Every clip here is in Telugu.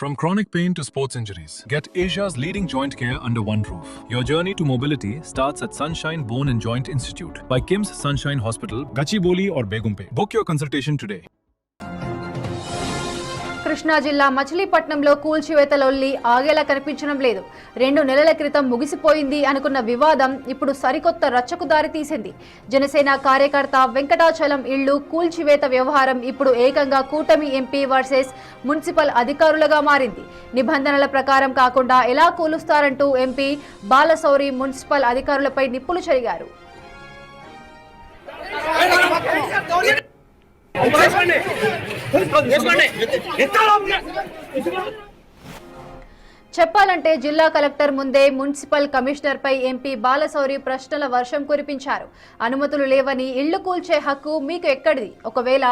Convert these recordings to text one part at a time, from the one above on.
From chronic pain to sports injuries, get Asia's leading joint care under one roof. Your journey to mobility starts at Sunshine Bone and Joint Institute by KIMS Sunshine Hospital, Gachibowli or Begumpe. Book your consultation today. Krishna జిల్లా మచిలీపట్నంలో కూల్చివేతలొల్లి ఆగేలా కనిపించడం లేదు. 2 నెలల క్రితం ముగిసిపోయింది అనుకున్న వివాదం ఇప్పుడు సరికొత్త రచ్చకు దారితీసింది. జనసేన కార్యకర్త వెంకటాచలం ఇళ్లు కూల్చివేత వ్యవహారం ఇప్పుడు ఏకంగా కూటమి ఎంపీ వర్సెస్ మున్సిపల్ అధికారులుగా మారింది. నిబంధనల ప్రకారం కాకుండా ఎలా కూలుస్తారంటూ ఎంపీ బాలశౌరి మున్సిపల్ అధికారులపై నిప్పులు చెరిగారు. చెప్పాలంటే జిల్లా కలెక్టర్ ముందే మున్సిపల్ కమిషనర్ పై ఎంపీ బాలశౌరి ప్రశ్నల వర్షం కురిపించారు. అనుమతులు లేవని ఇళ్లు కూల్చే హక్కు మీకు ఎక్కడిది? ఒకవేళ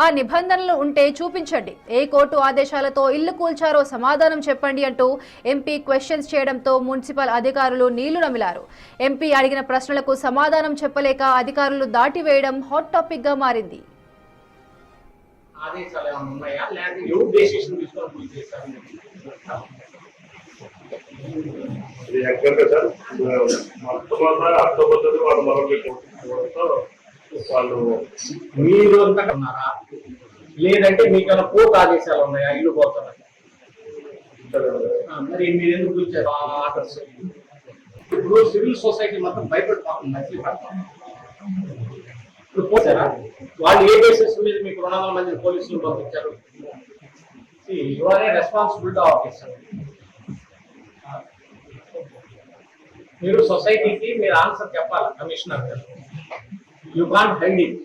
ఆ నిబంధనలు ఉంటే చూపించండి. ఏ కోర్టు ఆదేశాలతో ఇళ్లు కూల్చారో సమాధానం చెప్పండి అంటూ ఎంపీ క్వశ్చన్స్ చేయడంతో మున్సిపల్ అధికారులు నీళ్లు నమిలారు. ఎంపీ అడిగిన ప్రశ్నలకు సమాధానం చెప్పలేక అధికారులు దాటివేయడం హాట్ టాపిక్ గా మారింది. ఆదేశాలు ఏమైనా ఉన్నాయా లేకపోతే ఎవరు డెసిషన్ తీసుకొని పూజ చేస్తారు? ఇది యాక్చువల్గా సార్ మొట్టమొదటి అర్థపద్ధతి వాళ్ళు మొదలుపెట్టుకోవడంతో వాళ్ళు మీరు అంతా ఉన్నారా లేదంటే మీకు ఏమైనా కోర్టు ఆదేశాలు ఉన్నాయా ఇల్లు పోతున్నారు? మరి మీరు ఎందుకు కూర్చారు ఆర్డర్స్? ఇప్పుడు సివిల్ సొసైటీ మొత్తం భయపడిపోతుంది. ఇప్పుడు పోతారా? వాళ్ళు ఏ బేసిస్ మీద మీకు 200 మంది పోలీసులు పంపించారు? You are a responsibility officer. మీరు సొసైటీకి మీరు ఆన్సర్ చెప్పాలి కమిషనర్ గారు. You can't hide it.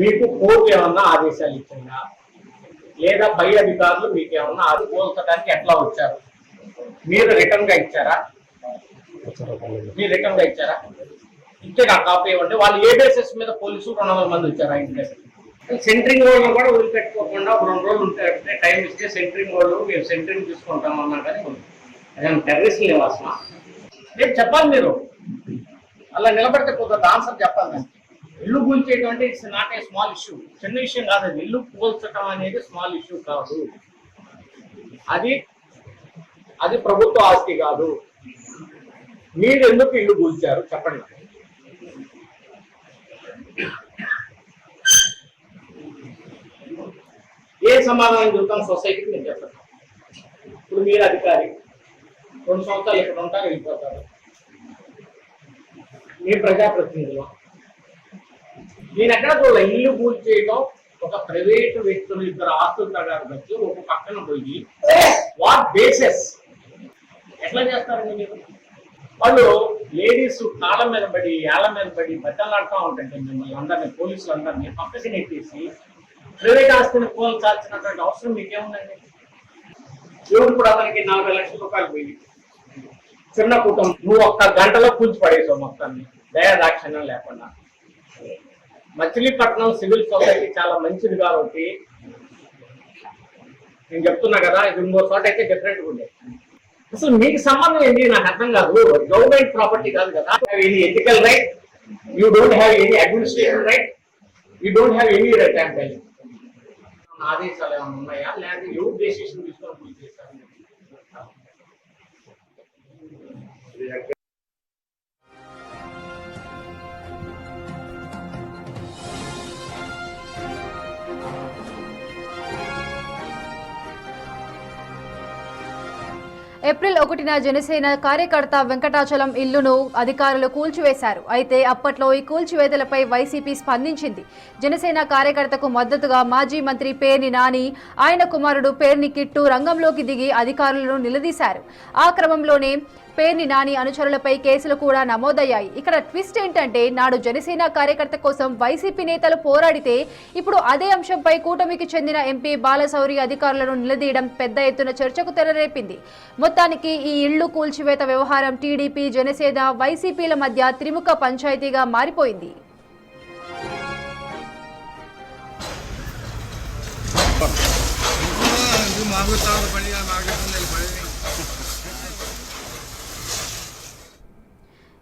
మీకు కోర్టు ఏమన్నా ఆదేశాలు ఇచ్చిందా లేదా పై అధికారులు మీకు ఏమన్నా అది పోల్చడానికి ఎట్లా వచ్చారు? మీరు రిటర్న్ గా ఇచ్చారా? ఇచ్చే నాకు కాపీ ఇవ్వండి. వాళ్ళు ఏ బేసిస్ మీద పోలీసులు 200 మంది వచ్చారు ఇంటి సెంట్రింగ్ వాళ్ళు కూడా వదిలిపెట్టుకోకుండా 2 రోజులు ఉంటే టైం ఇస్తే సెంట్రింగ్ వాళ్ళు మేము సెంట్రింగ్ తీసుకుంటాం అన్నా కానీ అదే టెర్రరిస్ట్ లేవు అసలు. రేపు చెప్పాలి మీరు. అలా నిలబడితే కొంత ఆన్సర్ చెప్పాలి. ఇల్లు కూల్చేటువంటి it's not a small issue. చిన్న విషయం కాదు అది. ఇల్లు కూల్చడం అనేది స్మాల్ ఇష్యూ కాదు. అది ప్రభుత్వ ఆస్తి కాదు. మీరు ఎందుకు ఇల్లు కూల్చారు చెప్పండి. ఏ సమాధానం చెబుతాం సొసైటీకి నేను చెప్పండి. ఇప్పుడు మీరు అధికారి 2 సంవత్సరాలు ఇక్కడ ఉంటారు, వెళ్ళిపోతారు. మీ ప్రజాప్రతినిధులు నేను ఎక్కడ చూడాలి ఇల్లు పూర్తి చేయడం ఒక ప్రైవేట్ వ్యక్తులు 2 ఆస్తుల ప్రకారం వచ్చి ఒక పక్కన పోయి వాట్ బేసెస్ ఎట్లా చేస్తారండి మీరు? వాళ్ళు లేడీస్ కాళ్ళ మీద పడి ఏళ్ళ మీద పడి బట్టలాడుతూ ఉంటాయండి. మిమ్మల్ని అందరినీ పోలీసులు అందరినీ పక్కకి నెట్టేసి ప్రైవేట్ ఆస్తిని పోల్చాల్సినటువంటి అవసరం మీకేముందండి? దేవుడు కూడా అతనికి 40 లక్షల రూపాయలు పోయి చిన్న కుటుంబం నువ్వు 1 గంటలో కూల్చి పడేసావు మొత్తాన్ని దయాదాక్షిణ్యం లేకుండా. మచిలీపట్నం సివిల్ సొసైటీ చాలా మంచిది కాబట్టి నేను చెప్తున్నా కదా. ఇది ఇంకో చోట అయితే డిఫరెంట్గా ఉండేది. అసలు మీకు సంబంధం ఏంటి నాకు అర్థం కాదు. గవర్నమెంట్ ప్రాపర్టీ కాదు కదా. Any ethical right, you don't have any administrative right, you don't have any right అంటే ఆదేశాలు ఏమైనా ఉన్నాయా లేకపోతే ఎవరు డెసిషన్ తీసుకొని పూజ చేస్తారు? ఏప్రిల్ 1న జనసేన కార్యకర్త వెంకటాచలం ఇల్లును అధికారులు కూల్చివేశారు. అయితే అప్పట్లో ఈ కూల్చివేతలపై వైసీపీ స్పందించింది. జనసేన కార్యకర్తకు మద్దతుగా మాజీ మంత్రి పేర్ని నాని, ఆయన కుమారుడు పేర్ని కిట్టు రంగంలోకి దిగి అధికారులను నిలదీశారు. ఆ క్రమంలోనే పేర్ని నాని అనుచరులపై కేసులు కూడా నమోదయ్యాయి. ఇక్కడ ట్విస్ట్ ఏంటంటే నాడు జనసేన కార్యకర్త కోసం వైసీపీ నేతలు పోరాడితే ఇప్పుడు అదే అంశంపై కూటమికి చెందిన ఎంపీ బాలశౌరి అధికారులను నిలదీయడం పెద్ద ఎత్తున చర్చకు తెరరేపింది. మొత్తానికి ఈ ఇళ్లు కూల్చివేత వ్యవహారం టీడీపీ, జనసేన, వైసీపీల మధ్య త్రిముఖ పంచాయతీగా మారిపోయింది.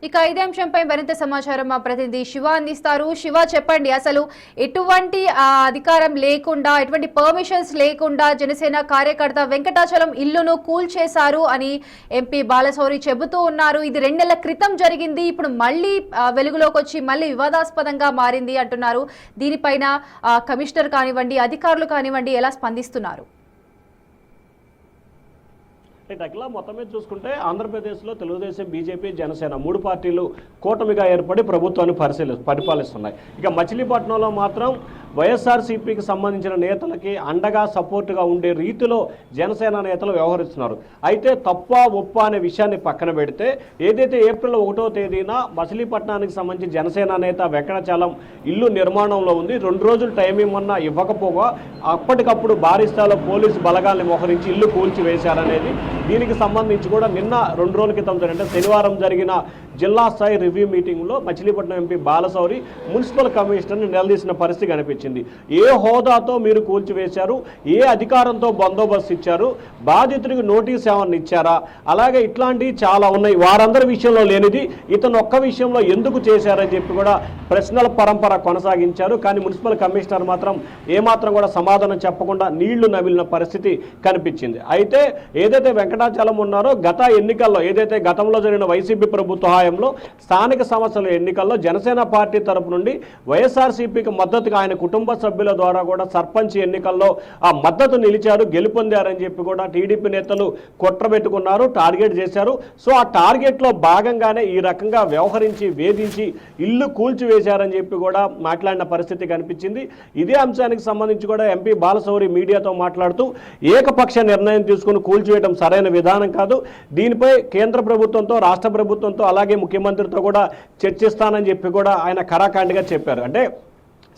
ఇక ఇదే అంశంపై మరింత సమాచారం మా ప్రతినిధి శివ అందిస్తారు. శివ, చెప్పండి, అసలు ఎటువంటి అధికారం లేకుండా, ఎటువంటి పర్మిషన్స్ లేకుండా జనసేన కార్యకర్త వెంకటాచలం ఇల్లును కూల్చేశారు అని ఎంపీ బాలశౌరి చెబుతూ ఉన్నారు. ఇది 2 నెలల క్రితం జరిగింది, ఇప్పుడు మళ్ళీ వెలుగులోకి వచ్చి మళ్ళీ వివాదాస్పదంగా మారింది అంటున్నారు. దీనిపైన కమిషనర్ కానివ్వండి, అధికారులు కానివ్వండి, ఎలా స్పందిస్తున్నారు? అట్లా మొత్తం మీద చూసుకుంటే ఆంధ్రప్రదేశ్లో తెలుగుదేశం, బీజేపీ, జనసేన 3 పార్టీలు కూటమిగా ఏర్పడి ప్రభుత్వాన్ని పరిపాలిస్తున్నాయి. ఇక మచిలీపట్నంలో మాత్రం వైఎస్ఆర్సీపీకి సంబంధించిన నేతలకి అండగా సపోర్టుగా ఉండే రీతిలో జనసేన నేతలు వ్యవహరిస్తున్నారు. అయితే తప్ప ఒప్ప అనే విషయాన్ని పక్కన పెడితే ఏదైతే ఏప్రిల్ 1వ తేదీన మచిలీపట్నానికి సంబంధించి జనసేన నేత వెంకటాచలం ఇల్లు నిర్మాణంలో ఉంది, 2 రోజులు టైం ఇవ్వమన్నా ఇవ్వకపోగా అప్పటికప్పుడు భారీ స్థాయిలో పోలీసు బలగాల్ని మోహరించి ఇల్లు కూల్చివేశారనేది, దీనికి సంబంధించి కూడా నిన్న 2 రోజుల క్రితం అంటే శనివారం జరిగిన జిల్లా స్థాయి రివ్యూ మీటింగ్లో మచిలీపట్నం ఎంపీ బాలశౌరి మున్సిపల్ కమిషనర్ని నిలదీసిన పరిస్థితి కనిపించింది. ఏ హోదాతో మీరు కూల్చివేశారు, ఏ అధికారంతో బందోబస్తు ఇచ్చారు, బాధితుడికి నోటీస్ ఏమన్నా ఇచ్చారా, అలాగే ఇట్లాంటివి చాలా ఉన్నాయి. వారందరి విషయంలో లేనిది ఇతను ఒక్క విషయంలో ఎందుకు చేశారని చెప్పి కూడా ప్రశ్నల పరంపర కొనసాగించారు. కానీ మున్సిపల్ కమిషనర్ మాత్రం ఏమాత్రం కూడా సమాధానం చెప్పకుండా నీళ్లు నమిలిన పరిస్థితి కనిపించింది. అయితే ఏదైతే వెంకటాచలం ఉన్నారో గత ఎన్నికల్లో, ఏదైతే గతంలో జరిగిన వైసీపీ ప్రభుత్వ స్థానిక సంస్థల ఎన్నికల్లో జనసేన పార్టీ తరపు నుండి వైఎస్ఆర్సీపీకి మద్దతుగా ఆయన కుటుంబ సభ్యుల ద్వారా కూడా సర్పంచ్ ఎన్నికల్లో ఆ మద్దతు నిలిచారు, గెలుపొందారని చెప్పి కూడా టీడీపీ నేతలు కుట్రబెట్టుకున్నారు, టార్గెట్ చేశారు. సో ఆ టార్గెట్లో భాగంగానే ఈ రకంగా వ్యవహరించి వేధించి ఇల్లు కూల్చివేశారని చెప్పి కూడా మాట్లాడిన పరిస్థితి కనిపించింది. ఇదే అంశానికి సంబంధించి కూడా ఎంపీ బాలశౌరి మీడియాతో మాట్లాడుతూ ఏకపక్ష నిర్ణయం తీసుకుని కూల్చివేయడం సరైన విధానం కాదు, దీనిపై కేంద్ర ప్రభుత్వంతో, రాష్ట్ర ప్రభుత్వంతో, అలాగే ముఖ్యమంత్రితో కూడా చర్చిస్తానని చెప్పి కూడా ఆయన ఖరాఖండిగా చెప్పారు. అంటే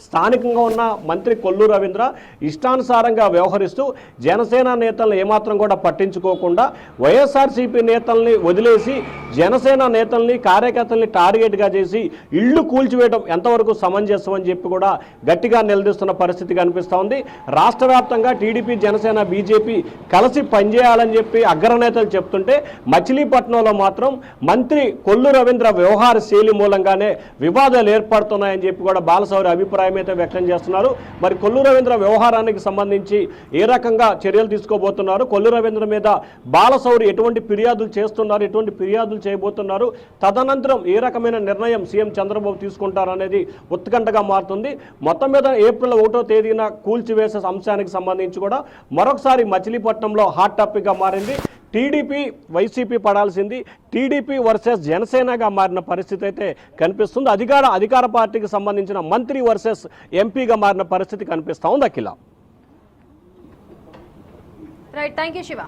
స్థానికంగా ఉన్న మంత్రి కొల్లు రవీంద్ర ఇష్టానుసారంగా వ్యవహరిస్తూ జనసేన నేతలను ఏమాత్రం కూడా పట్టించుకోకుండా వైఎస్ఆర్సీపీ నేతల్ని వదిలేసి జనసేన నేతల్ని, కార్యకర్తల్ని టార్గెట్గా చేసి ఇళ్లు కూల్చివేయడం ఎంతవరకు సమంజసం అని చెప్పి కూడా గట్టిగా నిలదీస్తున్న పరిస్థితి కనిపిస్తూ ఉంది. రాష్ట్ర వ్యాప్తంగా టీడీపీ, జనసేన, బీజేపీ కలిసి పనిచేయాలని చెప్పి అగ్రనేతలు చెప్తుంటే మచిలీపట్నంలో మాత్రం మంత్రి కొల్లు రవీంద్ర వ్యవహార శైలి మూలంగానే వివాదాలు ఏర్పడుతున్నాయని చెప్పి కూడా బాలశౌరి అభిప్రాయం అయితే వ్యక్తం చేస్తున్నారు. మరి కొల్లు రవీంద్ర వ్యవహారానికి సంబంధించి ఏ రకంగా చర్యలు తీసుకోబోతున్నారు, కొల్లు రవీంద్ర మీద బాలశౌరి ఎటువంటి ఫిర్యాదులు చేస్తున్నారు, ఎటువంటి ఫిర్యాదులు చేయబోతున్నారు, తదనంతరం ఏ రకమైన నిర్ణయం సీఎం చంద్రబాబు తీసుకుంటారు అనేది ఉత్కంఠగా మారుతుంది. మొత్తం మీద ఏప్రిల్ 1వ తేదీన కూల్చివేసే అంశానికి సంబంధించి కూడా మరొకసారి మచిలీపట్నంలో హాట్ టాపిక్గా మారింది. టీడీపీ, వైసీపీ పడాల్సింది టీడీపీ వర్సెస్ జనసేనగా మారిన పరిస్థితి అయితే కనిపిస్తుంది. అధికార పార్టీకి సంబంధించిన మంత్రి వర్సెస్ ఎంపీగా మారిన పరిస్థితి కనిపిస్తూ ఉంది. Akhila. Right, thank you Shiva.